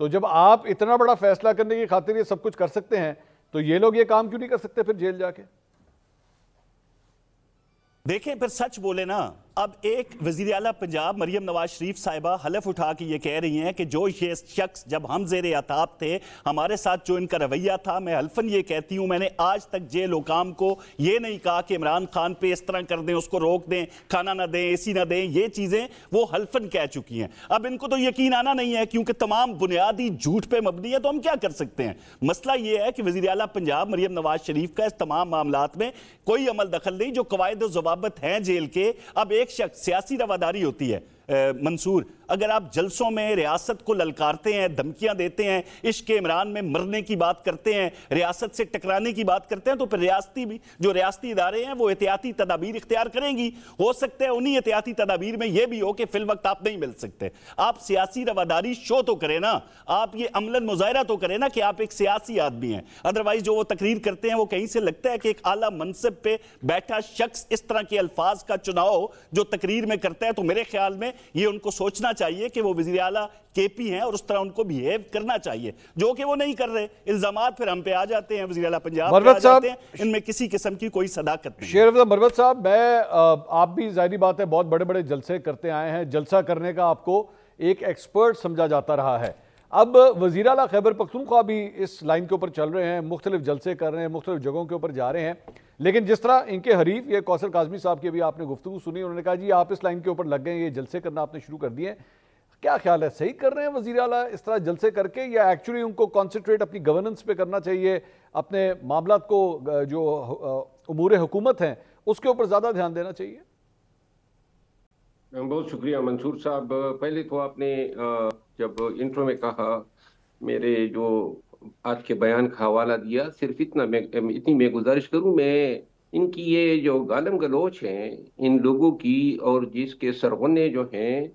تو جب آپ اتنا بڑا فیصلہ کرنے کی خاطر یہ سب کچھ کر سکتے ہیں تو یہ لوگ یہ کام کیوں نہیں کر سکتے پھر جیل جا کے؟ دیکھیں پھر سچ بولے نا، اب ایک وزیر اعلیٰ پنجاب مریم نواز شریف صاحبہ حلف اٹھا کے یہ کہہ رہی ہیں کہ جو یہ شخص جب ہم زیر عتاب تھے ہمارے ساتھ جو ان کا رویہ تھا، میں حلفاً یہ کہتی ہوں میں نے آج تک جیل حکام کو یہ نہیں کہا کہ عمران خان پہ اس طرح کر دیں، اس کو روک دیں، کھانا نہ دیں، اے سی نہ دیں، یہ چیزیں وہ حلفاً کہہ چکی ہیں۔ اب ان کو تو یقین آنا نہیں ہے کیونکہ تمام بنیادی جھوٹ پہ مبنی ہے، تو ہم کیا کر سکتے ہیں؟ مسئلہ یہ ہے کہ وزیر اعلیٰ پنجاب مریم نواز شریف کا اس تمام معاملات میں کوئی عمل دخل نہیں، جو قواعد و ضوابط ہیں جیل کے۔ اب ایک شخص سیاسی رواداری ہوتی ہے منصور، اگر آپ جلسوں میں ریاست کو للکارتے ہیں، دھمکیاں دیتے ہیں، عشق عمران میں مرنے کی بات کرتے ہیں، ریاست سے ٹکرانے کی بات کرتے ہیں، تو پھر ریاستی ادارے ہیں وہ احتیاطی تدابیر اختیار کریں گی۔ ہو سکتا ہے انہی احتیاطی تدابیر میں یہ بھی ہو کہ فی الوقت آپ نہیں مل سکتے۔ آپ سیاسی رواداری شو تو کریں نا، آپ یہ عملاً مظاہرہ تو کریں نا کہ آپ ایک سیاسی آدمی ہیں۔ ادروائز جو وہ تقریر کرتے ہیں وہ کہیں سے لگتا ہے کہ ایک اعلیٰ منصب پہ بیٹھا شخص اس طرح کے الفاظ کا چناؤ جو تقریر میں کرتا ہے، تو میرے خیال میں یہ ان کو سوچنا چاہیے کہ وہ وزیر اعلیٰ کے پی ہیں اور اس طرح ان کو بیہیو کرنا چاہیے، جو کہ وہ نہیں کر رہے۔ الزامات پھر ہم پہ آ جاتے ہیں، وزیر اعلیٰ پنجاب پہ آ جاتے ہیں، ان میں کسی قسم کی کوئی صداقت نہیں۔ شیر افضل مروت صاحب، آپ بھی ظاہری بات ہے بہت بڑے بڑے جلسے کرتے آئے ہیں، جلسہ کرنے کا آپ کو ایک ایکسپرٹ سمجھا جاتا رہا ہے۔ اب وزیر اعلیٰ خیبر پختونخوا بھی اس لائن کے اوپر چل رہے ہیں، مختلف جلسے کر رہے ہیں، مختلف جگہوں کے اوپر جا رہے ہیں، لیکن جس طرح ان کے حریف یہ کوثر کاظمی صاحب کی بھی آپ نے گفتگو سنی، انہوں نے کہا جی آپ اس لائن کے اوپر لگ گئے، یہ جلسے کرنا آپ نے شروع کر دیے ہیں۔ کیا خیال ہے، صحیح کر رہے ہیں وزیر اعلیٰ اس طرح جلسے کر کے، یا ایکچولی ان کو کانسنٹریٹ اپنی گورننس پہ کرنا چاہیے، اپنے معاملات کو جو امور حکومت ہیں اس کے اوپر زیادہ دھیان دینا چاہیے؟ بہت شکریہ منصور صاحب۔ پہلے تو آپ نے جب انٹرو میں کہا میرے جو آج کے بیان کا حوالہ دیا، صرف اتنی میں گزارش کروں، میں ان کی یہ جو گالم گلوچ ہیں ان لوگوں کی، اور جس کے سرغنے جو ہیں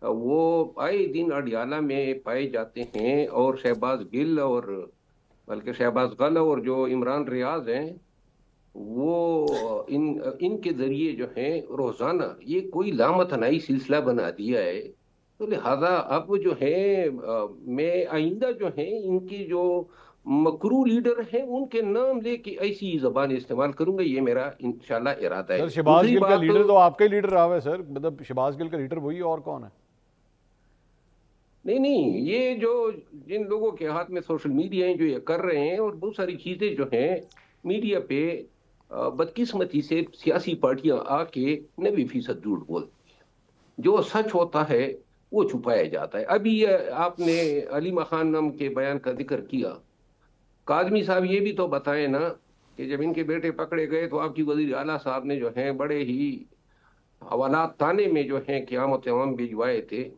وہ آئے دن اڈیالہ میں پائے جاتے ہیں، اور شہباز گل اور بلکہ شہباز غل اور جو عمران ریاض ہیں وہ ان کے ذریعے جو ہیں روزانہ یہ کوئی لامتناہی سلسلہ بنا دیا ہے۔ تو لہذا اب جو ہے میں آئندہ جو ہیں ان کی جو مکرو لیڈر ہیں ان کے نام لے کے ایسی زبان استعمال کروں گا، یہ میرا انشاءاللہ ارادہ ہے۔ سر شہباز گل کا لیڈر تو آپ کا ہی لیڈر رہا ہے سر، مطلب شہباز گل کا لیڈر وہی، اور کون ہے؟ نہیں، یہ جو جن لوگوں کے ہاتھ میں سوشل میڈیا ہیں جو یہ کر رہے ہیں، اور بہت ساری چیزیں جو ہیں میڈیا پہ بدقسمتی سے سیاسی پارٹیاں آ کے 90% جھوٹ بولتی ہیں، جو سچ ہوتا ہے وہ چھپایا جاتا ہے۔ ابھی آپ نے علیمہ خان نام کے بیان کا ذکر کیا، کاظمی صاحب یہ بھی تو بتائیں نا کہ جب ان کے بیٹے پکڑے گئے تو آپ کی وزیر اعلیٰ صاحب نے جو ہیں بڑے ہی حوالات تانے میں جو ہیں قیامت عوام بھجوائے تھے،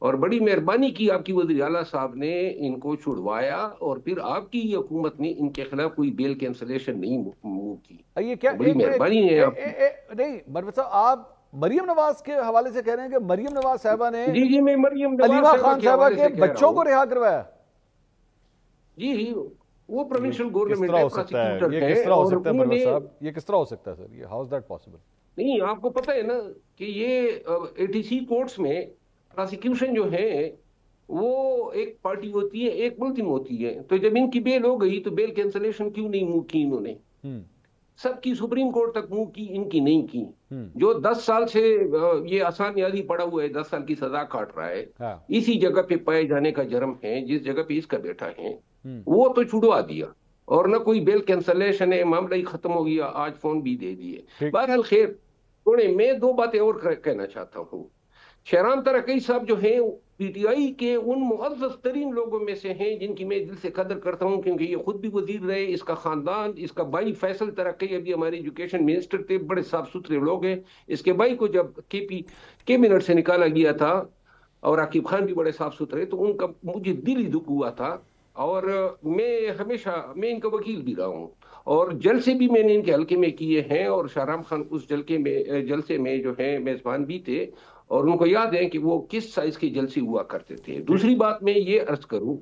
اور بڑی مہربانی کی آپ کی وزیر اعلیٰ صاحب نے ان کو چھڑوایا، اور پھر آپ کی حکومت نے ان کے خلاف کوئی بیل کینسلیشن نہیں موو کی۔ یہ کیا بڑی مہربانی ہے آپ کی۔ نہیں مروت صاحب، آپ مریم نواز کے حوالے سے کہہ رہے ہیں کہ مریم نواز صاحبہ نے جی میں مریم علیمہ خان صاحبہ کے بچوں کو رہا کروایا؟ جی وہ پروونشل گورنمنٹ ہے، پروسیکیوٹر ہے۔ یہ کس طرح ہو سکتا ہے مروت صاحب، یہ کس طرح ہو سکتا ہے سر، یہ ہاؤ از دیٹ پاسبل؟ نہیں، آپ کو پتہ ہے نا کہ یہ ATC کورٹس میں پروسیکیوشن جو ہے وہ ایک پارٹی ہوتی ہے، ایک ملزم ہوتی ہے، تو جب ان کی بیل ہو گئی تو بیل کینسلیشن کیوں نہیں موو کی انہوں نے؟ سب کی سپریم کورٹ تک موو کی، ان کی نہیں کی۔ جو 10 سال سے یہ آسان یادی پڑا ہوا ہے، 10 سال کی سزا کاٹ رہا ہے، اسی جگہ پہ پائے جانے کا جرم ہے جس جگہ پہ اس کا بیٹا ہے، وہ تو چھڑوا دیا، اور نہ کوئی بیل کینسلیشن ہے، معاملہ ہی ختم ہو گیا، آج فون بھی دے دیے۔ بہرحال خیر، میں 2 باتیں اور کہنا چاہتا ہوں۔ شہرام ترقی صاحب جو ہیں پی ٹی آئی کے ان معزز ترین لوگوں میں سے ہیں جن کی میں دل سے قدر کرتا ہوں، کیونکہ یہ خود بھی وزیر رہے، اس کا خاندان، اس کا بھائی فیصل ترقی ابھی ہمارے ایجوکیشن منسٹر تھے، بڑے صاف ستھرے لوگ ہیں۔ اس کے بھائی کو جب کیبنٹ سے نکالا گیا تھا، اور عاقب خان بھی بڑے صاف ستھرے، تو ان کا مجھے دلی دکھ ہوا تھا، اور میں ہمیشہ ان کا وکیل بھی رہا ہوں، اور جلسے بھی میں نے ان کے حلقے میں کیے ہیں، اور شاہرام خان اس جلسے میں جو ہے میزبان بھی تھے، اور ان کو یاد ہے کہ وہ کس سائز کے جلسے ہوا کرتے تھے۔ دوسری بات میں یہ عرض کروں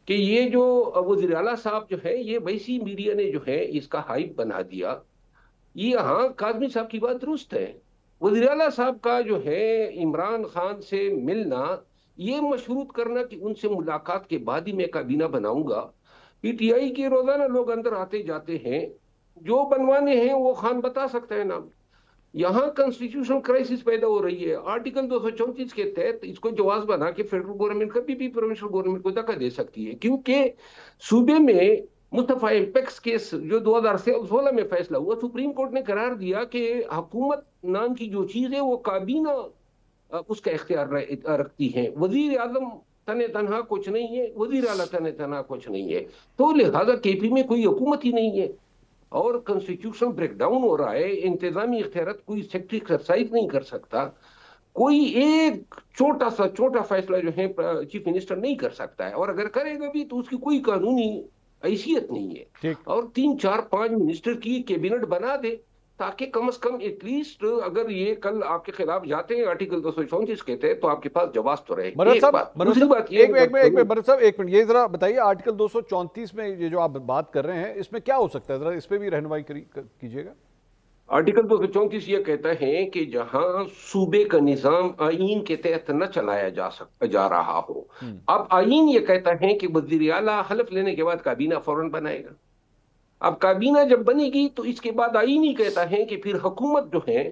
کہ یہ جو وزیر اعلیٰ صاحب جو ہے، یہ ویسی میڈیا نے جو ہے اس کا ہائپ بنا دیا۔ یہ ہاں کاظمی صاحب کی بات درست ہے، وزیر اعلیٰ صاحب کا جو ہے عمران خان سے ملنا یہ مشروط کرنا کہ ان سے ملاقات کے بعد ہی میں کابینہ بناؤں گا. پی ٹی آئی کے روزانہ لوگ اندر آتے جاتے ہیں, جو بنوانے ہیں وہ خان بتا سکتا ہے نام. یہاں کنسٹیٹیوشنل کرائسس پیدا ہو رہی ہے. آرٹیکل 234 کے تحت اس کو جواز بنا کہ فیڈرل گورنمنٹ کبھی بھی پروونشل گورنمنٹ کو دھکا دے سکتی ہے, کیونکہ صوبے میں مصطفیٰ امپیکس کیس جو 2016 میں فیصلہ ہوا, سپریم کورٹ نے قرار دیا کہ حکومت نام کی جو چیز ہے وہ کابینہ اس کا اختیار رکھتی ہے. وزیر اعظم تنہا کچھ نہیں ہے, وزیر اعلیٰ تنہا کچھ نہیں ہے, تو لہذا کے پی میں کوئی حکومت ہی نہیں ہے اور کنسٹیٹیوشن بریک ڈاؤن ہو رہا ہے. انتظامی اختیارات کوئی سیکٹری ایکسرسائز نہیں کر سکتا, کوئی ایک چھوٹا فیصلہ جو ہے چیف منسٹر نہیں کر سکتا ہے, اور اگر کرے گا بھی تو اس کی کوئی قانونی حیثیت نہیں ہے. اور 3 4 5 منسٹر کی کیبنٹ بنا دے تاکہ کم از کم ایٹ لیسٹ اگر یہ کل آپ کے خلاف جاتے ہیں آرٹیکل 234 کہتے ہیں تو آپ کے پاس جواز تو رہے. دوسری بات یہ ایک منٹ یہ ذرا بتائیے, آرٹیکل 234 میں یہ جو آپ بات کر رہے ہیں اس میں کیا ہو سکتا ہے, ذرا اس پہ بھی رہنمائی کیجیے گا. آرٹیکل 234 یہ کہتا ہے کہ جہاں صوبے کا نظام آئین کے تحت نہ چلایا جا رہا ہو, اب آئین یہ کہتا ہے کہ وزیر اعلیٰ حلف لینے کے بعد کابینہ فوراً بنائے گا. اب کابینہ جب بنے گی تو اس کے بعد آئین ہی کہتا ہے کہ پھر حکومت جو ہے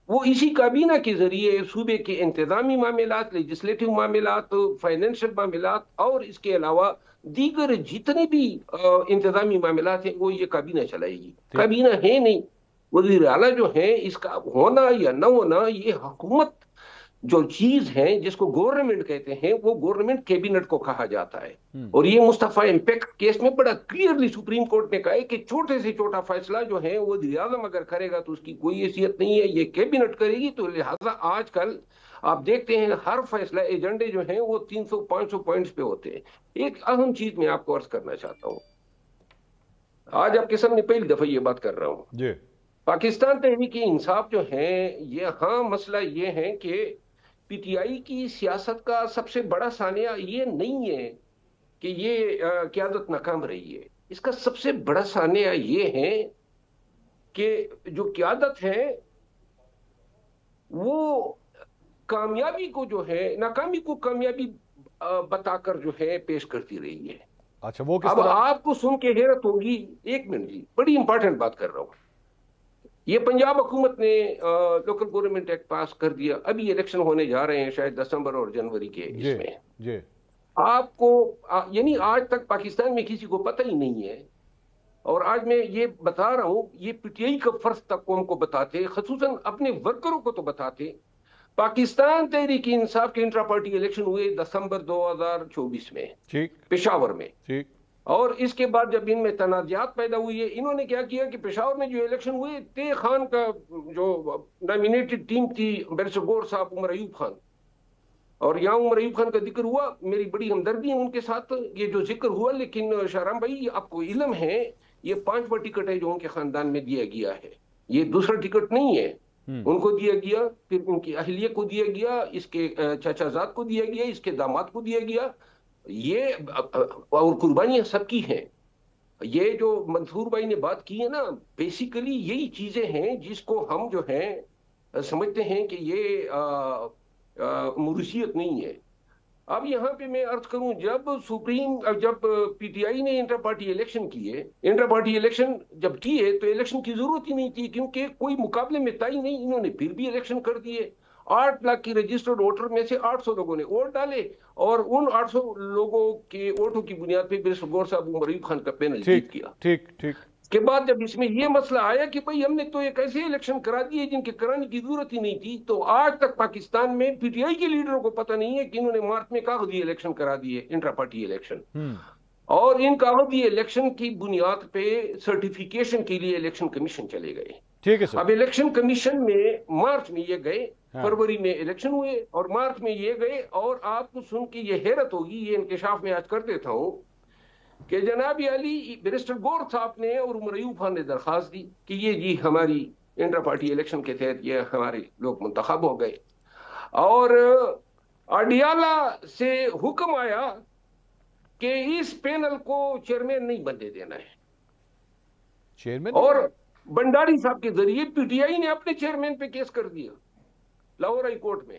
وہ اسی کابینہ کے ذریعے صوبے کے انتظامی معاملات, لیجسلیٹو معاملات, فائنینشل معاملات اور اس کے علاوہ دیگر جتنے بھی انتظامی معاملات ہیں وہ یہ کابینہ چلائے گی. کابینہ ہے نہیں, وزیر اعلیٰ جو ہیں اس کا ہونا یا نہ ہونا یہ حکومت جو چیز ہے جس کو گورنمنٹ کہتے ہیں وہ گورنمنٹ کیبنٹ کو کہا جاتا ہے. اور یہ مصطفیٰ امپیکٹ کیس میں بڑا کلیئرلی سپریم کورٹ نے کہا ہے کہ چھوٹے سے چھوٹا فیصلہ جو ہے وہ وزیر اعظم اگر کرے گا تو اس کی کوئی حیثیت نہیں ہے, یہ کیبنٹ کرے گی. تو لہٰذا آج کل آپ دیکھتے ہیں ہر فیصلہ ایجنڈے جو ہیں وہ 300 500 پوائنٹس پہ ہوتے ہیں. ایک اہم چیز میں آپ کو عرض کرنا چاہتا ہوں, آج آپ کے سامنے پہلی دفعہ یہ بات کر رہا ہوں جی. پاکستان تحریک انصاف جو ہے یہاں مسئلہ یہ ہے کہ پی ٹی آئی کی سیاست کا سب سے بڑا سانحہ یہ نہیں ہے کہ یہ قیادت ناکام رہی ہے. اس کا سب سے بڑا سانحہ یہ ہے کہ جو قیادت ہے وہ کامیابی کو جو ہے ناکامی کو کامیابی بتا کر جو ہے پیش کرتی رہی ہے. اچھا, وہ کس اب طرح؟ آپ کو سن کے حیرت ہوگی, ایک منٹ جی, بڑی امپورٹنٹ بات کر رہا ہوں. یہ پنجاب حکومت نے لوکل گورنمنٹ ایکٹ پاس کر دیا, ابھی الیکشن ہونے جا رہے ہیں شاید دسمبر اور جنوری کے اس میں. آپ کو یعنی آج تک پاکستان میں کسی کو پتہ ہی نہیں ہے, اور آج میں یہ بتا رہا ہوں, یہ پی ٹی آئی کا فرض تک قوم کو بتاتے, خصوصاً اپنے ورکروں کو تو بتاتے. پاکستان تحریک انصاف کے انٹرا پارٹی الیکشن ہوئے دسمبر 2024 میں پشاور میں, اور اس کے بعد جب ان میں تنازعات پیدا ہوئی ہے, انہوں نے کیا کیا کہ پشاور میں جو الیکشن ہوئے تے خان کا جو نامینیٹڈ ٹیم تھی بیرسٹر گور صاحب, عمر ایوب خان, اور یہاں عمر ایوب خان کا ذکر ہوا, میری بڑی ہمدردی ہے ان کے ساتھ, یہ جو ذکر ہوا, لیکن شاہرام بھائی آپ کو علم ہے یہ 5واں ٹکٹ ہے جو ان کے خاندان میں دیا گیا ہے, یہ دوسرا ٹکٹ نہیں ہے. ان کو دیا گیا, پھر ان کی اہلیہ کو دیا گیا, اس کے چچا زاد کو دیا گیا, اس کے داماد کو دیا گیا. یہ اور قربانیاں سب کی ہیں. یہ جو منصور بھائی نے بات کی ہے نا, بیسیکلی یہی چیزیں ہیں جس کو ہم جو ہیں سمجھتے ہیں کہ یہ موروثیت نہیں ہے. اب یہاں پہ میں عرض کروں, جب پی ٹی آئی نے انٹر پارٹی الیکشن جب کیے تو الیکشن کی ضرورت ہی نہیں تھی, کیونکہ کوئی مقابلے میں طے نہیں, انہوں نے پھر بھی الیکشن کر دیے. 8 لاکھ کی رجسٹرڈ ووٹر میں سے 800 لوگوں نے ووٹ ڈالے, اور ان 800 لوگوں کے ووٹوں کی بنیاد پہ بیرسٹر گور صاحب عمر ایوب خان کا پینل جیت کیا. اس کے بعد جب اس میں یہ مسئلہ آیا کہ بھئی ہم نے تو ایک ایسے الیکشن کرا دیے جن کے کرانے کی ضرورت ہی نہیں تھی, تو آج تک پاکستان میں پی ٹی آئی کے لیڈروں کو پتہ نہیں ہے کہ انہوں نے مارچ میں کاغذی الیکشن کرا دیے, انٹرا پارٹی الیکشن. اور ان کاغذی الیکشن کی بنیاد پہ سرٹیفیکیشن کے لیے الیکشن کمیشن چلے گئے. اب الیکشن کمیشن میں مارچ میں یہ گئے, فروری میں الیکشن ہوئے اور مارچ میں یہ گئے. اور آپ کو سن کے یہ حیرت ہوگی, یہ انکشاف میں آج کر دیتا ہوں کہ جناب علی بیرسٹر گور صاحب نے اور عمر ایوب خان نے درخواست دی کہ یہ جی ہماری انٹر پارٹی الیکشن کے تحت یہ ہمارے لوگ منتخب ہو گئے, اور اڈیالہ سے حکم آیا کہ اس پینل کو چیئرمین نہیں بننے دینا ہے, اور بنڈاری صاحب کے ذریعے پی ٹی آئی نے اپنے چیئرمین پہ کیس کر دیا لاہور ہائی کورٹ میں.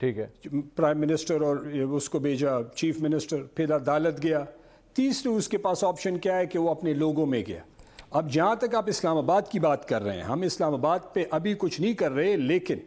ٹھیک ہے، پرائم منسٹر اور اس کو بھیجا چیف منسٹر، پھر عدالت گیا، تیسری اس کے پاس آپشن کیا ہے کہ وہ اپنے لوگوں میں گیا۔ اب جہاں تک آپ اسلام آباد کی بات کر رہے ہیں، ہم اسلام آباد پہ ابھی کچھ نہیں کر رہے، لیکن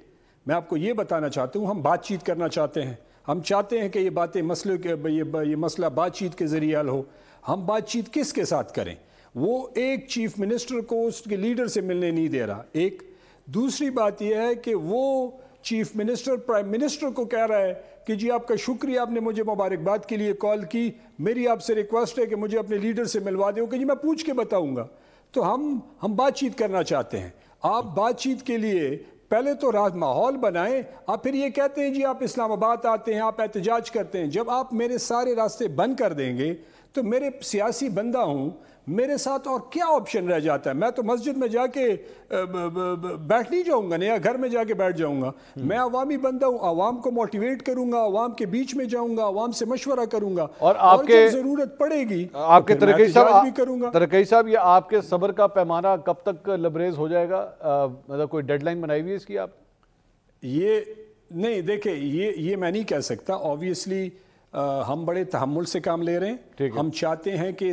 میں آپ کو یہ بتانا چاہتا ہوں ہم بات چیت کرنا چاہتے ہیں، ہم چاہتے ہیں کہ یہ باتیں یہ مسئلہ بات چیت کے ذریعے حل ہو۔ ہم بات چیت کس کے ساتھ کریں؟ وہ ایک چیف منسٹر کو اس کے لیڈر سے ملنے نہیں دے رہا، ایک دوسری بات یہ ہے کہ وہ چیف منسٹر پرائم منسٹر کو کہہ رہا ہے کہ جی آپ کا شکریہ، آپ نے مجھے مبارکباد کے لیے کال کی، میری آپ سے ریکویسٹ ہے کہ مجھے اپنے لیڈر سے ملوا دیں کہ جی میں پوچھ کے بتاؤں گا۔ تو ہم بات چیت کرنا چاہتے ہیں۔ آپ بات چیت کے لیے پہلے تو راز ماحول بنائیں، آپ پھر یہ کہتے ہیں جی آپ اسلام آباد آتے ہیں، آپ احتجاج کرتے ہیں۔ جب آپ میرے سارے راستے بند کر دیں گے تو میرے سیاسی بندہ ہوں، میرے ساتھ اور کیا آپشن رہ جاتا ہے؟ میں تو مسجد میں جا کے بیٹھ نہیں جاؤں گا یا گھر میں جا کے بیٹھ جاؤں گا، میں عوامی بندہ ہوں، عوام کو موٹیویٹ کروں گا، عوام کے بیچ میں جاؤں گا، عوام سے مشورہ کروں گا، اور آپ کے جب ضرورت پڑے گی آپ کے ترقی صاحب یہ آپ کے صبر کا پیمانہ کب تک لبریز ہو جائے گا؟ مطلب کوئی ڈیڈ لائن بنائی ہوئی ہے اس کی آپ؟ یہ نہیں، دیکھیں یہ میں نہیں کہہ سکتا، آبویسلی ہم بڑے تحمل سے کام لے رہے ہیں۔ ہم چاہتے ہیں کہ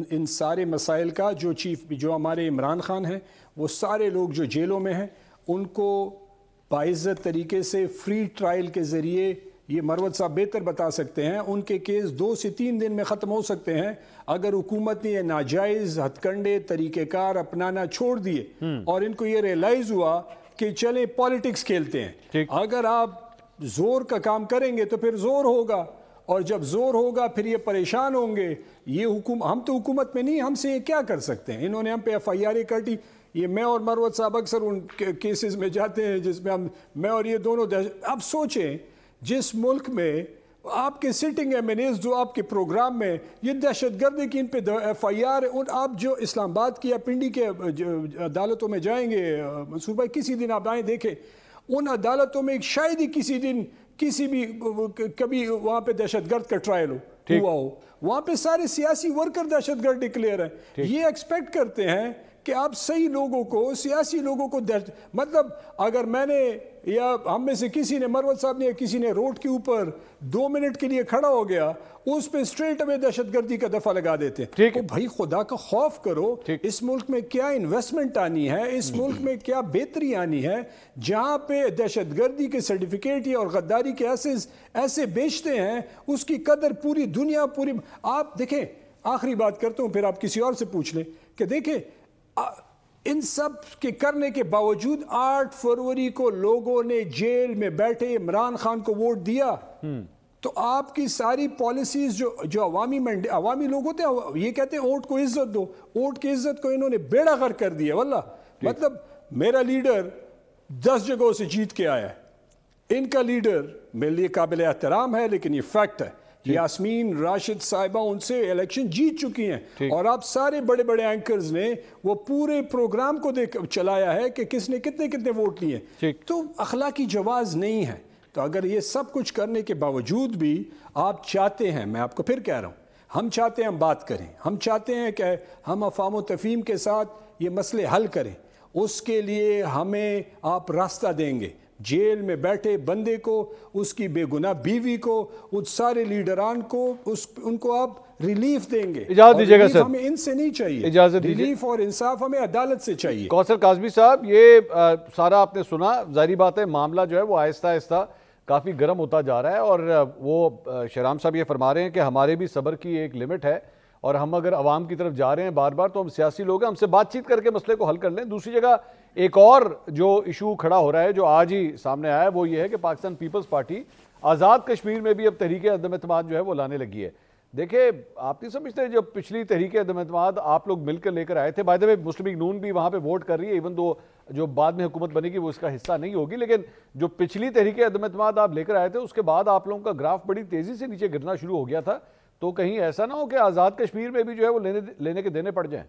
ان سارے مسائل کا جو ہمارے عمران خان ہیں، وہ سارے لوگ جو جیلوں میں ہیں، ان کو باعزت طریقے سے فری ٹرائل کے ذریعے، یہ مروت صاحب بہتر بتا سکتے ہیں، ان کے کیس 2 سے 3 دن میں ختم ہو سکتے ہیں اگر حکومت نے یہ ناجائز ہتھ کنڈے طریقہ کار اپنانا چھوڑ دیے اور ان کو یہ ریئلائز ہوا کہ چلیں پالیٹکس کھیلتے ہیں۔ اگر آپ زور کا کام کریں گے تو پھر زور ہوگا، اور جب زور ہوگا پھر یہ پریشان ہوں گے۔ یہ ہم تو حکومت میں نہیں، ہم سے یہ کیا کر سکتے ہیں؟ انہوں نے ہم پہ FIR کاٹی، یہ میں اور مروت صاحب اکثر ان کیسز میں جاتے ہیں جس میں میں اور یہ دونوں اب سوچیں جس ملک میں آپ کے سٹنگ MNAs جو آپ کے پروگرام میں یہ دہشت گردی کی ان پہ FIR، آپ جو اسلام آباد کی یا پنڈی کے عدالتوں میں جائیں گے منصور بھائی، کسی دن آپ آئیں دیکھیں ان عدالتوں میں شاید ہی کسی دن کبھی وہاں پہ دہشت گرد کا ٹرائل ہوا ہو، وہاں پہ سارے سیاسی ورکر دہشت گرد ڈکلیئر ہیں۔ یہ ایکسپیکٹ کرتے ہیں کہ آپ صحیح لوگوں کو، سیاسی لوگوں کو مطلب اگر میں نے یا ہم میں سے کسی نے، مروت صاحب نے یا کسی نے روڈ کے اوپر 2 منٹ کے لیے کھڑا ہو گیا، اس پہ سٹریٹ اوے دہشت گردی کا دفعہ لگا دیتے ہیں۔ بھائی خدا کا خوف کرو، اس ملک میں کیا انویسٹمنٹ آنی ہے، اس ملک میں کیا بہتری آنی ہے جہاں پہ دہشت گردی کے سرٹیفکیٹ اور غداری کے ایسے بیچتے ہیں، اس کی قدر پوری دنیا آپ دیکھیں۔ آخری بات کرتا ہوں پھر آپ کسی اور سے پوچھ لیں کہ دیکھیں ان سب کے کرنے کے باوجود 8 فروری کو لوگوں نے جیل میں بیٹھے عمران خان کو ووٹ دیا، تو آپ کی ساری پالیسیز جو عوامی لوگ ہوتے ہیں، یہ کہتے ہیں ووٹ کو عزت دو، ووٹ کی عزت کو انہوں نے بیڑا غرق کر دیا۔ واللہ مطلب میرا لیڈر 10 جگہوں سے جیت کے آیا ہے، ان کا لیڈر میرے لیے قابل احترام ہے، لیکن یہ فیکٹ ہے۔ یاسمین راشد صاحبہ ان سے الیکشن جیت چکی ہیں، اور آپ سارے بڑے بڑے اینکرز نے وہ پورے پروگرام کو چلایا ہے کہ کس نے کتنے ووٹ لیے، تو اخلاقی جواز نہیں ہے۔ تو اگر یہ سب کچھ کرنے کے باوجود بھی آپ چاہتے ہیں، میں آپ کو پھر کہہ رہا ہوں، ہم چاہتے ہیں ہم بات کریں، ہم چاہتے ہیں کہ ہم افہام و تفہیم کے ساتھ یہ مسئلے حل کریں، اس کے لیے ہمیں آپ راستہ دیں گے۔ جیل میں بیٹھے بندے کو، اس کی بے گناہ بیوی کو، اس سارے لیڈران کو، ان کو آپ ریلیف دیں گے۔ اجازت دیجیے گا سر، ہمیں ان سے نہیں چاہیے، اجازت دیجیے، ریلیف اور انصاف ہمیں عدالت سے چاہیے۔ کوثر کاظمی صاحب، یہ سارا آپ نے سنا، ظاہری بات ہے معاملہ جو ہے وہ آہستہ آہستہ کافی گرم ہوتا جا رہا ہے، اور وہ شہرام صاحب یہ فرما رہے ہیں کہ ہمارے بھی صبر کی ایک لمٹ ہے، اور ہم اگر عوام کی طرف جا رہے ہیں بار بار تو ہم سیاسی لوگ ہیں، ہم سے بات چیت کر کے مسئلے کو حل کر لیں۔ دوسری جگہ ایک اور جو ایشو کھڑا ہو رہا ہے جو آج ہی سامنے آیا ہے، وہ یہ ہے کہ پاکستان پیپلز پارٹی آزاد کشمیر میں بھی اب تحریک عدم اعتماد جو ہے وہ لانے لگی ہے۔ دیکھیں آپ نہیں سمجھتے جو پچھلی تحریک عدم اعتماد آپ لوگ مل کر لے کر آئے تھے، by the way Muslim league نون بھی وہاں پہ ووٹ کر رہی ہے، ایون دو جو بعد میں حکومت بنے گی وہ اس کا حصہ نہیں ہوگی، لیکن جو پچھلی تحریک عدم اعتماد آپ لے کر آئے تھے اس کے بعد آپ لوگوں کا گراف بڑی تیزی سے نیچے گرنا شروع ہو گیا تھا، تو کہیں ایسا نہ ہو کہ آزاد کشمیر میں بھی جو ہے وہ لینے کے دینے پڑ جائیں؟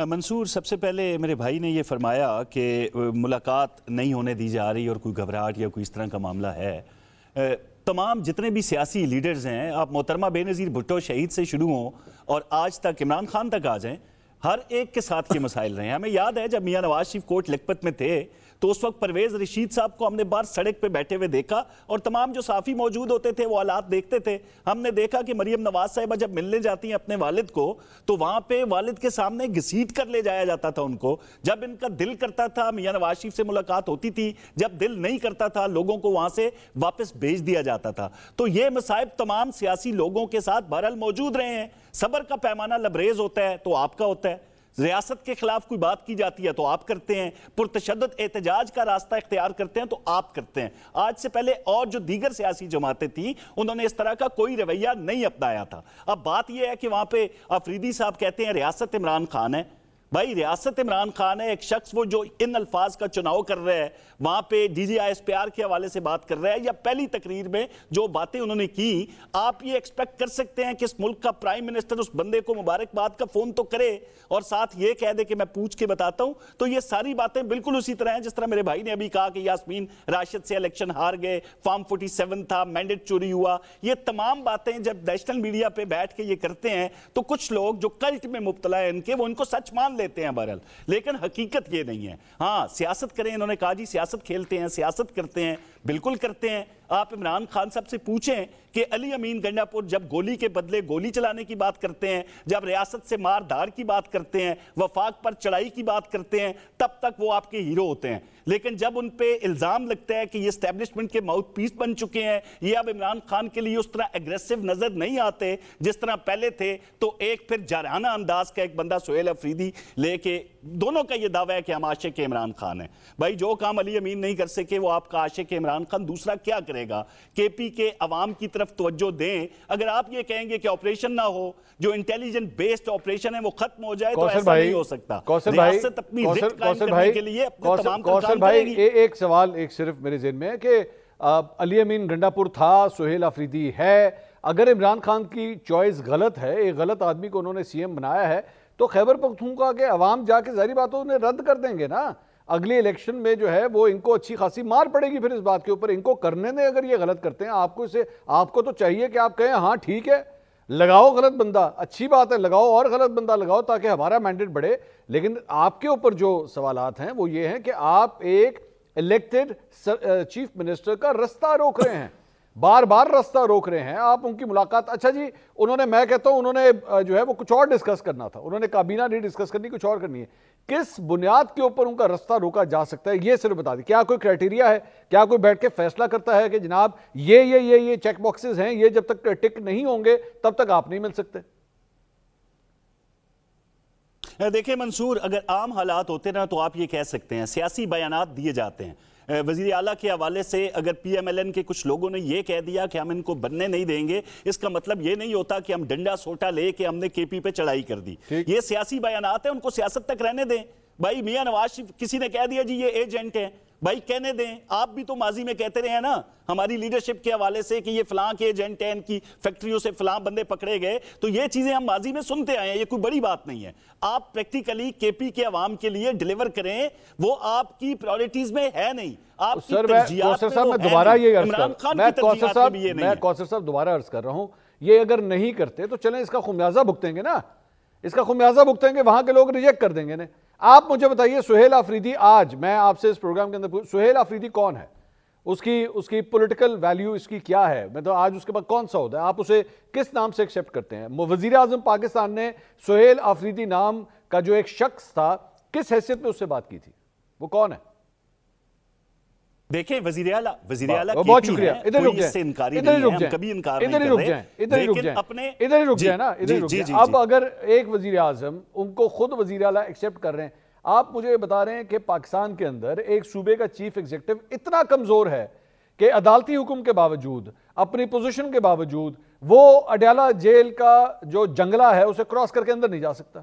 منصور، سب سے پہلے میرے بھائی نے یہ فرمایا کہ ملاقات نہیں ہونے دی جا رہی اور کوئی گھبراہٹ یا کوئی اس طرح کا معاملہ ہے۔ تمام جتنے بھی سیاسی لیڈرز ہیں، آپ محترمہ بے نظیر بھٹو شہید سے شروع ہوں اور آج تک عمران خان تک آ جائیں، ہر ایک کے ساتھ یہ مسائل رہے ہیں۔ ہمیں یاد ہے جب میاں نواز شریف کوٹ لکھپت میں تھے تو اس وقت پرویز رشید صاحب کو ہم نے باہر سڑک پہ بیٹھے ہوئے دیکھا اور تمام جو صحافی موجود ہوتے تھے وہ حالات دیکھتے تھے. ہم نے دیکھا کہ مریم نواز صاحبہ جب ملنے جاتی ہیں اپنے والد کو تو وہاں پہ والد کے سامنے گھسیٹ کر لے جایا جاتا تھا ان کو. جب ان کا دل کرتا تھا میاں نواز شریف سے ملاقات ہوتی تھی, جب دل نہیں کرتا تھا لوگوں کو وہاں سے واپس بھیج دیا جاتا تھا. تو یہ مصائب تمام سیاسی لوگوں کے ساتھ بہرحال موجود رہے ہیں. صبر کا پیمانہ لبریز ہوتا ہے تو آپ کا ہوتا ہے, ریاست کے خلاف کوئی بات کی جاتی ہے تو آپ کرتے ہیں, پرتشدد احتجاج کا راستہ اختیار کرتے ہیں تو آپ کرتے ہیں. آج سے پہلے اور جو دیگر سیاسی جماعتیں تھیں انہوں نے اس طرح کا کوئی رویہ نہیں اپنایا تھا. اب بات یہ ہے کہ وہاں پہ آفریدی صاحب کہتے ہیں ریاست عمران خان ہے. بھائی ریاست عمران خان ہے, ایک شخص وہ جو ان الفاظ کا چناؤ کر رہا ہے, وہاں پہ D G I S P R کے حوالے سے بات کر رہا ہے, یا پہلی تقریر میں جو باتیں انہوں نے کی, آپ یہ ایکسپیکٹ کر سکتے ہیں کہ اس ملک کا پرائم منسٹر اس بندے کو مبارکباد کا فون تو کرے اور ساتھ یہ کہہ دے کہ میں پوچھ کے بتاتا ہوں. تو یہ ساری باتیں بالکل اسی طرح ہیں جس طرح میرے بھائی نے ابھی کہا کہ یاسمین راشد سے الیکشن ہار گئے, فارم 47 تھا, مینڈیٹ چوری ہوا. یہ تمام باتیں جب نیشنل میڈیا پہ بیٹھ کے یہ کرتے ہیں تو کچھ لوگ جو کلٹ میں مبتلا ہیں وہ ان کو سچ مان لیتے ہیں بہرحال, لیکن حقیقت یہ نہیں ہے. ہاں سیاست کریں, انہوں نے کہا جی سیاست کھیلتے ہیں, سیاست کرتے ہیں, بالکل کرتے ہیں. آپ عمران خان صاحب سے پوچھیں کہ علی امین گنڈا پور جب گولی کے بدلے گولی چلانے کی بات کرتے ہیں, جب ریاست سے مار دھار کی بات کرتے ہیں, وفاق پر چڑھائی کی بات کرتے ہیں, تب تک وہ آپ کے ہیرو ہوتے ہیں. لیکن جب ان پہ الزام لگتا ہے کہ یہ اسٹیبلشمنٹ کے ماؤتھ پیس بن چکے ہیں, یہ اب عمران خان کے لیے اس طرح ایگریسو نظر نہیں آتے جس طرح پہلے تھے, تو ایک پھر جارحانہ انداز کا ایک بندہ سہیل افریدی لے کے, دونوں کا یہ دعویٰ ہے کہ ہم عاشق عمران خان ہیں. بھائی جو کام علی امین نہیں کر سکے وہ آپ کا عاشق عمران خان دوسرا کیا کرے گا؟ کے پی کے عوام کی طرف توجہ دیں. اگر آپ یہ کہیں گے کہ آپریشن نہ ہو, جو انٹیلیجنٹ بیسڈ آپریشن ہے وہ ختم ہو جائے, تو ایسا نہیں ہو سکتا. ریاست اپنی رٹ قائم کرنے کے لیے اپنے تمام کام کرے گی. ایک سوال ایک صرف میرے ذہن میں ہے کہ علی امین گنڈا پور تھا, سہیل افریدی ہے, اگر عمران خان کی چوائس غلط ہے, ایک غلط آدمی کو انہوں نے سی ایم بنایا ہے, تو خیبر پختونخوا کے عوام جا کے ظاہری باتوں انہیں رد کر دیں گے نا. اگلی الیکشن میں جو ہے وہ ان کو اچھی خاصی مار پڑے گی پھر اس بات کے اوپر. ان کو کرنے دیں, اگر یہ غلط کرتے ہیں آپ کو تو چاہیے کہ آپ کہیں ہاں ٹھیک ہے لگاؤ غلط بندہ, اچھی بات ہے لگاؤ, اور غلط بندہ لگاؤ تاکہ ہمارا مینڈیٹ بڑھے. لیکن آپ کے اوپر جو سوالات ہیں وہ یہ ہیں کہ آپ ایک الیکٹڈ چیف منسٹر کا رستہ روک رہے ہیں, بار بار رستہ روک رہے ہیں. آپ ان کی ملاقات, اچھا جی انہوں نے, میں کہتا ہوں انہوں نے جو ہے وہ کچھ اور ڈسکس کرنا تھا, انہوں نے کابینہ نہیں ڈسکس کرنی, کچھ اور کرنی ہے. کس بنیاد کے اوپر ان کا رستہ روکا جا سکتا ہے یہ صرف بتا دیں. کیا کوئی کرائٹیریا ہے, کیا کوئی بیٹھ کے فیصلہ کرتا ہے کہ جناب یہ چیک باکسز ہیں, یہ جب تک ٹک نہیں ہوں گے تب تک آپ نہیں مل سکتے؟ دیکھیں منصور, اگر عام حالات ہوتے نا تو آپ یہ کہہ سکتے ہیں, سیاسی بیانات دیے جاتے ہیں. وزیر اعلیٰ کے حوالے سے اگر پی ایم ایل این کے کچھ لوگوں نے یہ کہہ دیا کہ ہم ان کو بننے نہیں دیں گے, اس کا مطلب یہ نہیں ہوتا کہ ہم ڈنڈا سوٹا لے کے ہم نے کے پی پہ چڑھائی کر دی. یہ سیاسی بیانات ہیں, ان کو سیاست تک رہنے دیں. بھائی میاں نواز شریف کسی نے کہہ دیا جی یہ ایجنٹ ہیں, بھائی کہنے دیں. آپ بھی تو ماضی میں کہتے رہے ہیں نا ہماری لیڈرشپ کے حوالے سے کہ یہ فلاں کے ایجنٹ ہیں, ان کی فیکٹریوں سے فلاں بندے پکڑے گئے. تو یہ چیزیں ہم ماضی میں سنتے آئے ہیں, یہ کوئی بڑی بات نہیں ہے. آپ پریکٹیکلی کے پی کے عوام کے لیے ڈیلیور کریں, وہ آپ کی پرائورٹیز میں ہے نہیں, آپ کی ترجیحات میں وہ ہے نہیں. عمران خان کی ترجیحات میں بھی یہ نہیں ہے. میں کوثر صاحب دوبارہ عرض کر رہا ہوں, یہ اگر نہیں کرتے تو چلیں اس کا خمیازہ بھگتیں گے نا, اس کا خمیازہ بھگتیں گے, وہاں کے لوگ ریجیکٹ کر دیں گے نا. آپ مجھے بتائیے سہیل افریدی, آج میں آپ سے اس پروگرام کے اندر سہیل افریدی کون ہے, اس کی پولیٹیکل ویلیو اس کی کیا ہے, میں تو آج اس کے بعد کون سا ہوتا ہے, آپ اسے کس نام سے ایکسیپٹ کرتے ہیں؟ وزیر اعظم پاکستان نے سہیل افریدی نام کا جو ایک شخص تھا کس حیثیت میں اس سے بات کی تھی, وہ کون ہے؟ دیکھیں وزیر اعلیٰ بہت شکریہ, ادھر رک جائیں. اب اگر ایک وزیر اعظم ان کو خود وزیر اعلیٰ ایکسیپٹ کر رہے ہیں, آپ مجھے بتا رہے ہیں کہ پاکستان کے اندر ایک صوبے کا چیف ایگزیکٹو اتنا کمزور ہے کہ عدالتی حکم کے باوجود, اپنی پوزیشن کے باوجود, وہ اڈیالہ جیل کا جو جنگلہ ہے اسے کراس کر کے اندر نہیں جا سکتا.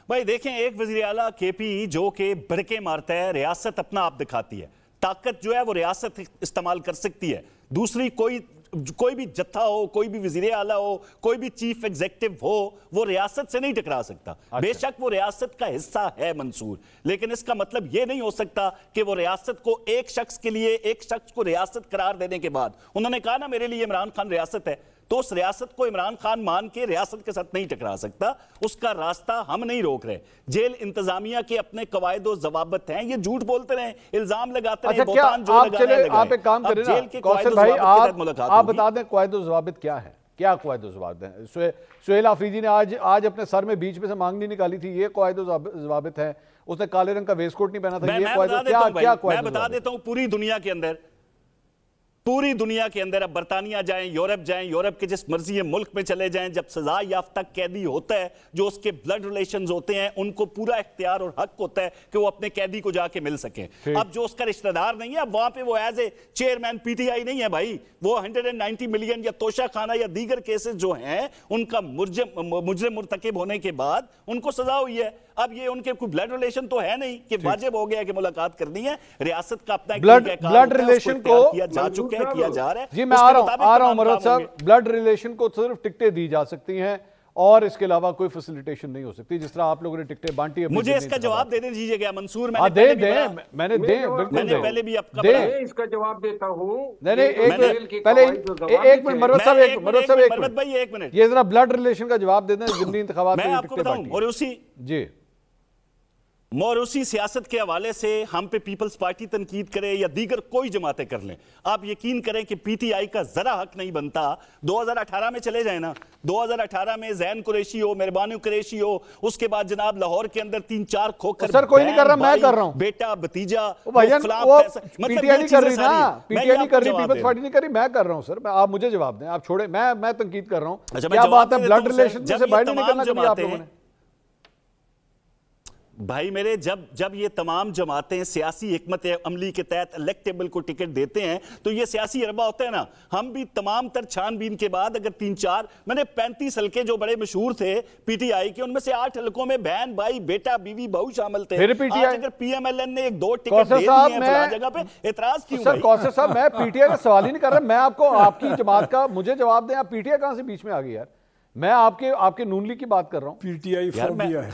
بھائی دیکھیں, ایک وزیر اعلیٰ کے پی جو کہ بڑکے مارتا ہے, ریاست اپنا آپ دکھاتی ہے, طاقت جو ہے وہ ریاست استعمال کر سکتی ہے. دوسری کوئی بھی جتھا ہو, کوئی بھی وزیر اعلیٰ ہو, کوئی بھی چیف ایگزیکٹو ہو, وہ ریاست سے نہیں ٹکرا سکتا. بے شک وہ ریاست کا حصہ ہے منصور, لیکن اس کا مطلب یہ نہیں ہو سکتا کہ وہ ریاست کو ایک شخص کے لیے, ایک شخص کو ریاست قرار دینے کے بعد, انہوں نے کہا نا میرے لیے عمران خان ریاست ہے, تو اس ریاست کو عمران خان مان کے ریاست کے ساتھ نہیں ٹکرا سکتا. اس کا راستہ ہم نہیں روک رہے. جیل انتظامیہ کے اپنے قواعد و ضوابط ہیں, یہ جھوٹ بولتے رہیں, الزام لگاتے رہیں, بہتان جو لگانا ہے لگائیں. آپ ایک کام کریں نا کوثر بھائی, آپ بتا دیں قواعد و ضوابط کیا ہے, کیا قواعد و ضوابط ہیں؟ سہیل آفریدی نے آج اپنے سر میں بیچ میں سے مانگنی نکالی تھی, یہ قواعد و ضوابط ہیں. اس نے کالے رنگ کا ویسٹ کوٹ نہیں پہنا تھا, یہ قواعد. میں بتا دیتا ہوں, پوری دنیا کے اندر اب برطانیہ جائیں, یورپ جائیں, یورپ کے جس مرضی ملک میں چلے جائیں, جب سزا یافتہ قیدی ہوتا ہے, جو اس کے بلڈ ریلیشنز ہوتے ہیں, ان کو پورا اختیار اور حق ہوتا ہے کہ وہ اپنے قیدی کو جا کے مل سکیں. اب جو اس کا رشتہ دار نہیں ہے, اب وہاں پہ وہ as a chairman P T I نہیں ہے بھائی, وہ 190 ملین یا توشہ خانہ یا دیگر کیسز جو ہیں ان کا مجرم مرتکب ہونے کے بعد ان کو سزا ہوئی ہے. اب یہ ان کے کوئی بلڈ ریلیشن تو ہے نہیں کہ واجب ہو گیا کہ ملاقات کرنی ہے. ریاست کا اپنا بلڈ ریلیشن کو کیا جا چکا ہے, کیا جا رہا ہے. جی میں آ رہا ہوں مرود صاحب, بلڈ ریلیشن کو صرف ٹکٹیں دی جا سکتی ہیں اور اس کے علاوہ کوئی فیسیلیٹیشن نہیں ہو سکتی, جس طرح آپ لوگوں نے ٹکٹیں بانٹی. مجھے اس کا جواب دے دیجیے گا منصور, میں نے پہلے بھی اس کا جواب دیتا ہوں. پہلے ایک منٹ مرود صاحب, ایک منٹ, یہ ذرا بلڈ ریلیشن کا جواب دے دیں. ضمنی انتخابات میں آپ کو بتاؤں, موروثی سیاست کے حوالے سے ہم پہ پیپلز پارٹی تنقید کرے یا دیگر کوئی جماعتیں کر لیں, آپ یقین کریں کہ پی ٹی آئی کا ذرا حق نہیں بنتا. 2018 میں چلے جائیں نا, 2018 میں زین قریشی ہو, مہربانو قریشی ہو, اس کے بعد جناب لاہور کے اندر 3-4 کھوکر سر کوئی نہیں کر رہا, میں کر رہا ہوں, بیٹا بھتیجا, پی ٹی آئی نہیں کر رہی نا, پی ٹی آئی نہیں کر رہی, پیپلز پارٹی نہیں کر رہی, میں کر رہا ہوں. سر آپ مجھے جواب دیں, آپ چھوڑیں, میں تنقید کر رہا ہوں. کیا بات ہے بلڈ ریلیشن سے باہر نہیں نکلنا کبھی آپ لوگوں نے؟ بھائی میرے, جب یہ تمام جماعتیں سیاسی حکمت عملی کے تحت الیکٹیبل کو ٹکٹ دیتے ہیں تو یہ سیاسی اربا ہوتا ہے نا. ہم بھی تمام تر چھان بین کے بعد اگر 3-4, میں نے 35 حلقے جو بڑے مشہور تھے پی ٹی آئی کے, ان میں سے 8 حلقوں میں بہن بھائی بیٹا بیوی بہو شامل تھے. آج اگر پی ایم ایل این نے 1-2 ٹکٹ دے دیے ہیں فلاں جگہ پہ, اعتراض کیوں بھائی؟ کوثر صاحب میں پی ٹی آئی کا سوال ہی نہیں کر رہا, میں آپ کو آپ کی جماعت کا مجھے جواب دیں. آپ پی ٹی آئی کہاں سے بیچ میں آ گئی یار؟ میں آپ کے نون لیگ کی بات کر رہا ہوں. پی ٹی آئی فوبیا ہے.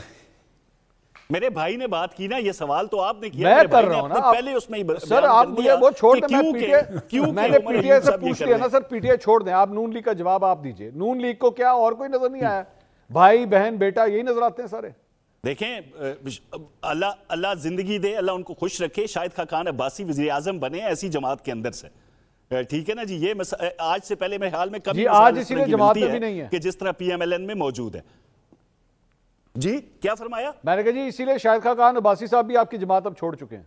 میرے بھائی نے بات کی نا, یہ سوال تو آپ نے کیا, میں کر رہا ہوں نا پہلے اس میں سر, آپ مجھے وہ چھوڑ دیں, میں نے پی ٹی آئی سے پوچھ لیا نا سر, پی ٹی آئی چھوڑ دیں, آپ نون لیگ کا جواب آپ دیجئے. نون لیگ کو کیا اور کوئی نظر نہیں آیا؟ بھائی بہن بیٹا یہی نظر آتے ہیں سارے. دیکھیں اللہ زندگی دے, اللہ ان کو خوش رکھے, شاہد خاقان عباسی وزیر اعظم بنے ایسی جماعت کے اندر سے, ٹھیک ہے نا جی. یہ آج سے پہلے میرے خیال میں کبھی آج اسی لیے جماعت بھی نہیں ہے کہ جس طرح پی ایم ایل این میں موجود ہے. جی کیا فرمایا؟ میں نے کہا جی اسی لیے شاہد خاقان عباسی صاحب بھی آپ کی جماعت اب چھوڑ چکے ہیں.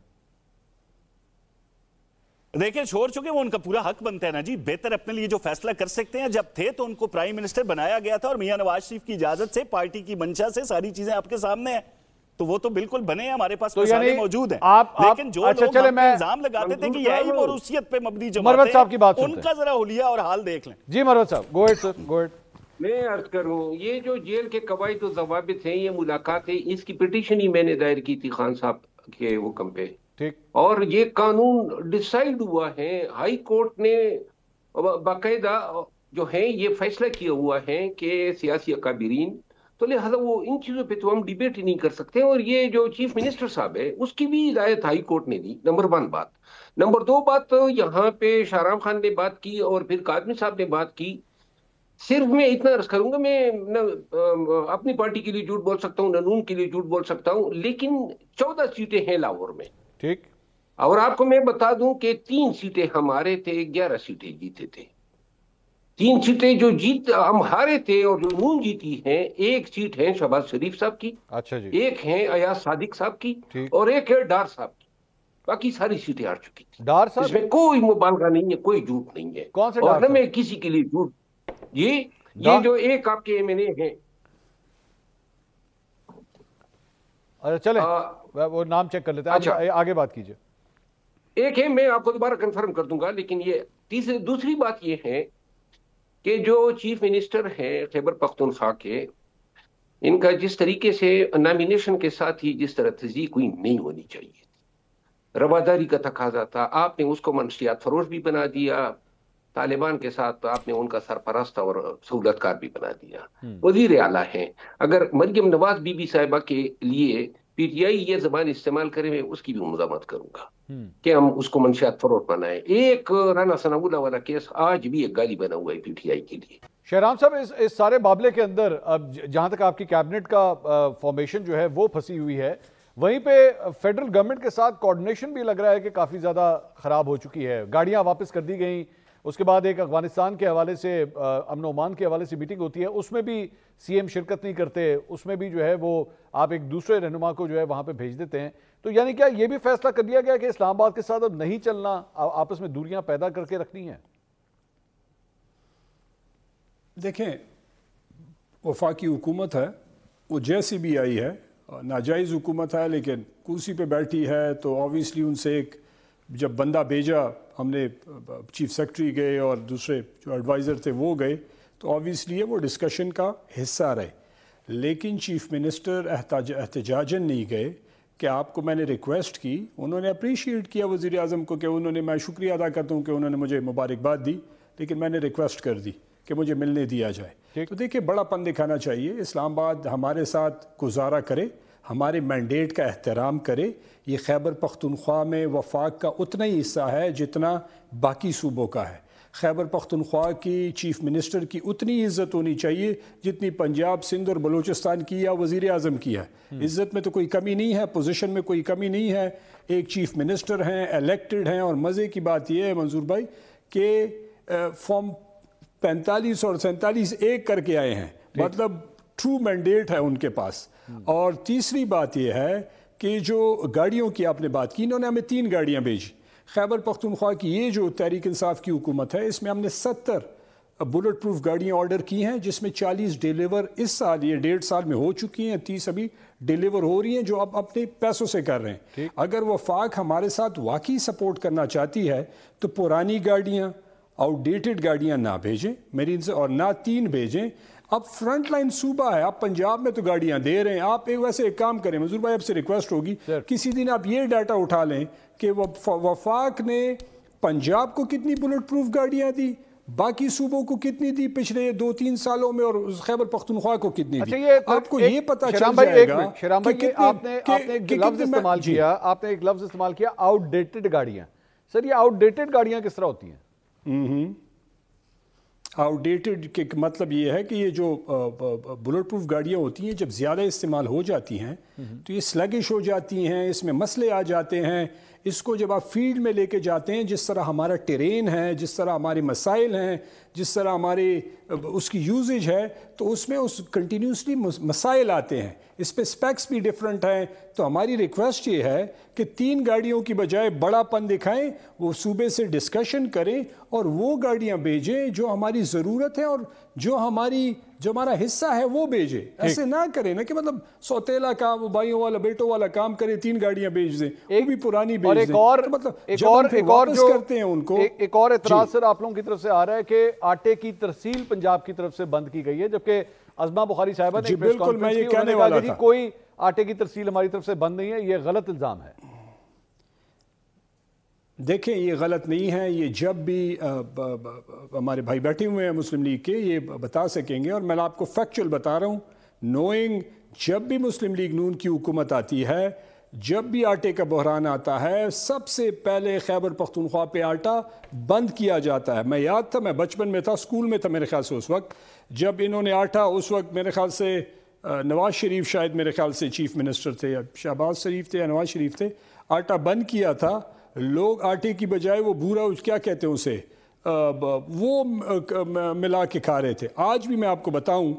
دیکھیں چھوڑ چکے, وہ ان کا پورا حق بنتا ہے نا جی, بہتر اپنے لیے جو فیصلہ کر سکتے ہیں. جب تھے تو ان کو پرائم منسٹر بنایا گیا تھا اور میاں نواز شریف کی اجازت سے, پارٹی کی منشا سے, ساری چیزیں آپ کے سامنے ہیں, تو وہ تو بالکل بنے ہیں, ہمارے پاس مثالیں موجود ہیں. لیکن جو لوگ الزام لگاتے تھے کہ یہی موروثیت پہ مبنی جماعت ہے, ان کا ذرا حلیہ اور حال دیکھ لیں. جی مروت صاحب go at sir, go at. میں عرض کروں, یہ جو جیل کے قواعد و ضوابط ہیں, یہ ملاقاتیں, اس کی پٹیشن ہی میں نے دائر کی تھی خان صاحب کے حکم پہ, اور یہ قانون ڈیسائیڈ ہوا ہے. ہائی کورٹ نے باقاعدہ جو ہے یہ فیصلہ کیا ہوا ہے کہ سیاسی اکابرین, تو لہذا وہ ان چیزوں پہ تو ہم ڈیبیٹ ہی نہیں کر سکتے. اور یہ جو چیف منسٹر صاحب ہے اس کی بھی ہدایت ہائی کورٹ نے دی, نمبر 1 بات. نمبر 2 بات, یہاں پہ شاہرام خان نے بات کی اور پھر کاظمی صاحب نے بات کی. صرف میں اتنا عرض کروں گا, میں نہ اپنی پارٹی کے لیے جھوٹ بول سکتا ہوں, نہ نون کے لیے جھوٹ بول سکتا ہوں, لیکن 14 سیٹیں ہیں لاہور میں, ٹھیک. اور آپ کو میں بتا دوں کہ 3 سیٹیں ہمارے تھے, 11 سیٹیں جیتے تھے. 3 سیٹیں جو ہم ہارے تھے اور جو نون جیتی ہیں, 1 سیٹ ہے شہباز شریف صاحب کی, اچھا جی, 1 ہے ایاز صادق صاحب کی, اور 1 ہے ڈار صاحب کی. باقی ساری سیٹیں ہار چکی تھی. ڈار صاحب اس میں کوئی مبالغہ نہیں ہے, کوئی جھوٹ نہیں ہے, اور نہ میں کسی کے لیے جھوٹ. یہ جو ایک آپ کے MNA ہیں, چلیں وہ نام چیک کر لیتے ہیں, آگے بات کیجئے. ایک ہے, میں آپ کو دوبارہ کنفرم کر دوں گا, لیکن یہ دوسری بات یہ ہے کہ جو چیف منسٹر ہیں خیبر پختونخوا کے, ان کا جس طریقے سے نامینیشن کے ساتھ ہی جس طرح تصدیق ہوئی نہیں ہونی چاہیے تھی, رواداری کا تقاضا تھا. آپ نے اس کو منشیات فروش بھی بنا دیا, طالبان کے ساتھ آپ نے ان کا سرپرست اور سہولت کار بھی بنا دیا. وزیر اعلیٰ ہیں, اگر مریم نواز بی بی صاحبہ کے لیے پی ٹی آئی یہ زبان استعمال کرے, میں اس کی بھی مذمت کروں گا کہ ہم اس کو منشیات فروش بنائیں. ایک رانا ثناء اللہ والا کیس آج بھی ایک گالی بنا ہوا ہے پی ٹی آئی کے لیے. شہرام صاحب اس سارے معاملے کے اندر اب جہاں تک آپ کی کیبنٹ کا فارمیشن جو ہے وہ پھنسی ہوئی ہے، وہیں پہ فیڈرل گورنمنٹ کے ساتھ کوارڈینیشن بھی لگ رہا ہے کہ کافی زیادہ خراب ہو چکی ہے. گاڑیاں واپس کر دی گئیں، اس کے بعد ایک افغانستان کے حوالے سے امن و امان کے حوالے سے میٹنگ ہوتی ہے، اس میں بھی سی ایم شرکت نہیں کرتے، اس میں بھی جو ہے وہ آپ ایک دوسرے رہنما کو جو ہے وہاں پہ بھیج دیتے ہیں. تو یعنی کیا یہ بھی فیصلہ کر لیا گیا کہ اسلام آباد کے ساتھ اب نہیں چلنا، آپس میں دوریاں پیدا کر کے رکھنی ہیں؟ دیکھیں، وفاقی حکومت ہے، وہ جیسی بھی آئی ہے، ناجائز حکومت ہے لیکن کرسی پہ بیٹھی ہے، تو آبویسلی ان سے ایک جب بندہ بھیجا، ہم نے چیف سیکرٹری گئے اور دوسرے جو ایڈوائزر تھے وہ گئے، تو آبویسلی وہ ڈسکشن کا حصہ رہے. لیکن چیف منسٹر احتجاجاً نہیں گئے کہ آپ کو میں نے ریکویسٹ کی، انہوں نے اپریشیٹ کیا وزیر اعظم کو کہ انہوں نے، میں شکریہ ادا کرتا ہوں کہ انہوں نے مجھے مبارکباد دی، لیکن میں نے ریکویسٹ کر دی کہ مجھے ملنے دیا جائے. تو دیکھیں، بڑا پن دکھانا چاہیے، اسلام آباد ہمارے ساتھ گزارا کرے، ہمارے مینڈیٹ کا احترام کرے. یہ خیبر پختونخوا میں وفاق کا اتنا ہی حصہ ہے جتنا باقی صوبوں کا ہے. خیبر پختونخوا کی چیف منسٹر کی اتنی عزت ہونی چاہیے جتنی پنجاب، سندھ اور بلوچستان کی یا وزیر اعظم کی ہے. عزت میں تو کوئی کمی نہیں ہے، پوزیشن میں کوئی کمی نہیں ہے. ایک چیف منسٹر ہیں، الیکٹڈ ہیں، اور مزے کی بات یہ ہے منظور بھائی کہ فارم 45 اور 47 ایک کر کے آئے ہیں، مطلب ٹرو مینڈیٹ ہے ان کے پاس. اور تیسری بات یہ ہے کہ جو گاڑیوں کی آپ نے بات کی، انہوں نے ہمیں 3 گاڑیاں بھیجی. خیبر پختونخوا کی یہ جو تحریک انصاف کی حکومت ہے، اس میں ہم نے 70 بلٹ پروف گاڑیاں آرڈر کی ہیں، جس میں 40 ڈیلیور اس سال، یہ 1.5 سال میں ہو چکی ہیں، 30 ابھی ڈیلیور ہو رہی ہیں جو اب اپنے پیسوں سے کر رہے ہیں. اگر وفاق ہمارے ساتھ واقعی سپورٹ کرنا چاہتی ہے تو پرانی گاڑیاں، آؤٹ ڈیٹڈ گاڑیاں نہ بھیجیں میری ان سے، اور نہ 3 بھیجیں. اب فرنٹ لائن صوبہ ہے، آپ پنجاب میں تو گاڑیاں دے رہے ہیں. آپ ویسے ایک کام کریں منظور بھائی، آپ سے ریکویسٹ ہوگی، کسی دن آپ یہ ڈیٹا اٹھا لیں کہ وفاق نے پنجاب کو کتنی بلٹ پروف گاڑیاں دی، باقی صوبوں کو کتنی دی پچھلے 2-3 سالوں میں، اور خیبر پختونخوا کو کتنی دی. آپ کو یہ پتہ چل جائے گا. شہرام بھائی، آپ نے ایک لفظ استعمال کیا، آؤٹ ڈیٹڈ گاڑیاں. سر، یہ آؤٹ ڈیٹڈ گاڑیاں کس طرح ہوتی ہیں؟ آؤٹ ڈیٹڈ کے مطلب یہ ہے کہ یہ جو بلٹ پروف گاڑیاں ہوتی ہیں جب زیادہ استعمال ہو جاتی ہیں تو یہ سلگش ہو جاتی ہیں، اس میں مسئلے آ جاتے ہیں. اس کو جب آپ فیلڈ میں لے کے جاتے ہیں، جس طرح ہمارا ٹیرین ہے، جس طرح ہمارے مسائل ہیں، جس طرح ہمارے اس کی یوزیج ہے، تو اس میں کنٹینیوسلی مسائل آتے ہیں، اس پہ سپیکس بھی ڈیفرنٹ ہیں. تو ہماری ریکویسٹ یہ ہے کہ 3 گاڑیوں کی بجائے بڑا پن دکھائیں، وہ صوبے سے ڈسکشن کریں اور وہ گاڑیاں بھیجیں جو ہماری ضرورت ہے اور جو ہمارا حصہ ہے وہ بھیجیں. ایسے نہ کریں نا کہ مطلب سوتیلا کام، بھائیوں والا بیٹوں والا کام کرے، 3 گاڑیاں بھیج دیں، وہ بھی پرانی بھیج دیں. ایک اور اعتراض سر آپ لوگوں کی طرف سے آ رہا ہے کہ آٹے کی ترسیل پنجاب کی طرف سے بند کی گئی ہے، جبکہ عظمہ بخاری صاحبہ نے بالکل میں یہ کہنے والا تھا، کوئی آٹے کی ترسیل ہماری طرف سے بند نہیں ہے. یہ غلط الزام ہے. دیکھیں، یہ غلط نہیں ہے. یہ جب بھی ہمارے بھائی بیٹھے ہوئے ہیں مسلم لیگ کے، یہ بتا سکیں گے، اور میں آپ کو فیکچول بتا رہا ہوں، نوئنگ جب بھی مسلم لیگ نون کی حکومت آتی ہے، جب بھی آٹے کا بحران آتا ہے، سب سے پہلے خیبر پختونخوا پہ آٹا بند کیا جاتا ہے. میں یاد تھا، میں بچپن میں تھا، اسکول میں تھا میرے خیال سے اس وقت، جب انہوں نے آٹا، اس وقت میرے خیال سے نواز شریف شاید میرے خیال سے چیف منسٹر تھے، یا شہباز شریف تھے یا نواز شریف تھے، آٹا بند کیا تھا. لوگ آٹے کی بجائے وہ بھورا، کیا کہتے ہیں اسے، وہ ملا کے کھا رہے تھے. آج بھی میں آپ کو بتاؤں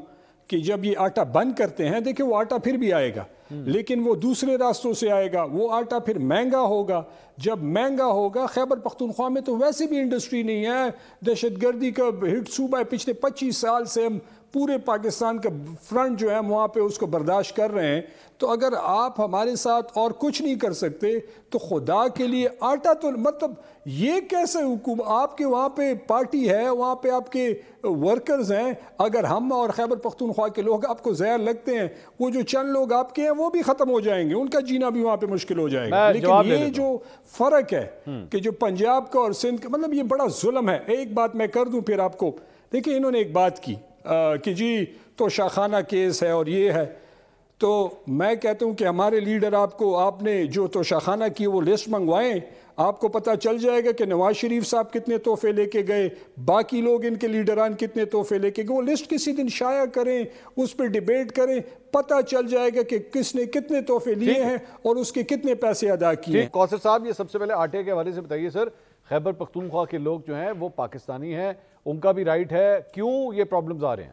کہ جب یہ آٹا بند کرتے ہیں، دیکھیں وہ آٹا پھر بھی آئے گا، لیکن وہ دوسرے راستوں سے آئے گا، وہ آٹا پھر مہنگا ہوگا. جب مہنگا ہوگا، خیبر پختونخوا میں تو ویسے بھی انڈسٹری نہیں ہے، دہشت گردی کا ہٹ صوبہ ہے، پچھلے 25 سال سے ہم پورے پاکستان کا فرنٹ جو ہے وہاں پہ اس کو برداشت کر رہے ہیں. تو اگر آپ ہمارے ساتھ اور کچھ نہیں کر سکتے تو خدا کے لیے آٹا تو مطلب یہ کیسے حکومت، آپ کے وہاں پہ پارٹی ہے، وہاں پہ آپ کے ورکرز ہیں، اگر ہم اور خیبر پختونخوا کے لوگ آپ کو زہر لگتے ہیں، وہ جو چند لوگ آپ کے ہیں وہ بھی ختم ہو جائیں گے، ان کا جینا بھی وہاں پہ مشکل ہو جائے گا. لیکن یہ جو فرق ہے کہ جو پنجاب کا اور سندھ کا، مطلب یہ بڑا ظلم ہے. ایک بات میں کر دوں پھر آپ کو، دیکھیں انہوں نے ایک بات کی کہ جی تو شاخانہ کیس ہے اور یہ ہے، تو میں کہتا ہوں کہ ہمارے لیڈر آپ نے جو توشاخانہ کی وہ لسٹ منگوائیں، آپ کو پتہ چل جائے گا کہ نواز شریف صاحب کتنے تحفے لے کے گئے، باقی لوگ ان کے لیڈران کتنے تحفے لے کے گئے. وہ لسٹ کسی دن شائع کریں، اس پہ ڈیبیٹ کریں، پتہ چل جائے گا کہ کس نے کتنے تحفے لیے ہیں اور اس کے کتنے پیسے ادا کیے ہیں. کوثر صاحب، یہ سب سے پہلے آٹے کے حوالے سے بتائیے سر، خیبر پختونخوا کے لوگ جو ہیں وہ پاکستانی ہیں، ان کا بھی رائٹ ہے، کیوں یہ پرابلمز آ رہے ہیں؟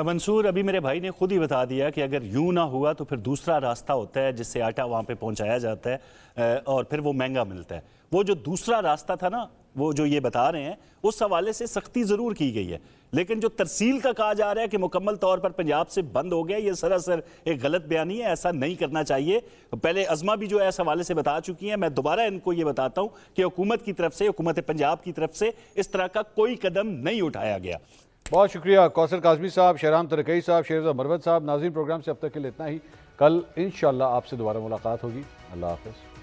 منصور، ابھی میرے بھائی نے خود ہی بتا دیا کہ اگر یوں نہ ہوا تو پھر دوسرا راستہ ہوتا ہے جس سے آٹا وہاں پہ پہنچایا جاتا ہے اور پھر وہ مہنگا ملتا ہے. وہ جو دوسرا راستہ تھا نا، وہ جو یہ بتا رہے ہیں، اس حوالے سے سختی ضرور کی گئی ہے، لیکن جو ترسیل کا کہا جا رہا ہے کہ مکمل طور پر پنجاب سے بند ہو گیا، یہ سراسر ایک غلط بیانی ہے. ایسا نہیں کرنا چاہیے. پہلے عظمہ بھی جو ہے اس حوالے سے بتا چکی ہیں. میں دوبارہ ان کو یہ بتاتا ہوں کہ حکومت کی طرف سے، حکومت پنجاب کی طرف سے اس طرح کا کوئی قدم نہیں اٹھایا گیا. بہت شکریہ کوثر کاظمی صاحب، شہرام ترکئی صاحب، شیرزا مروت صاحب. ناظرین، پروگرام سے اب تک کے لیے اتنا ہی. کل انشاءاللہ آپ سے دوبارہ ملاقات ہوگی. اللہ حافظ.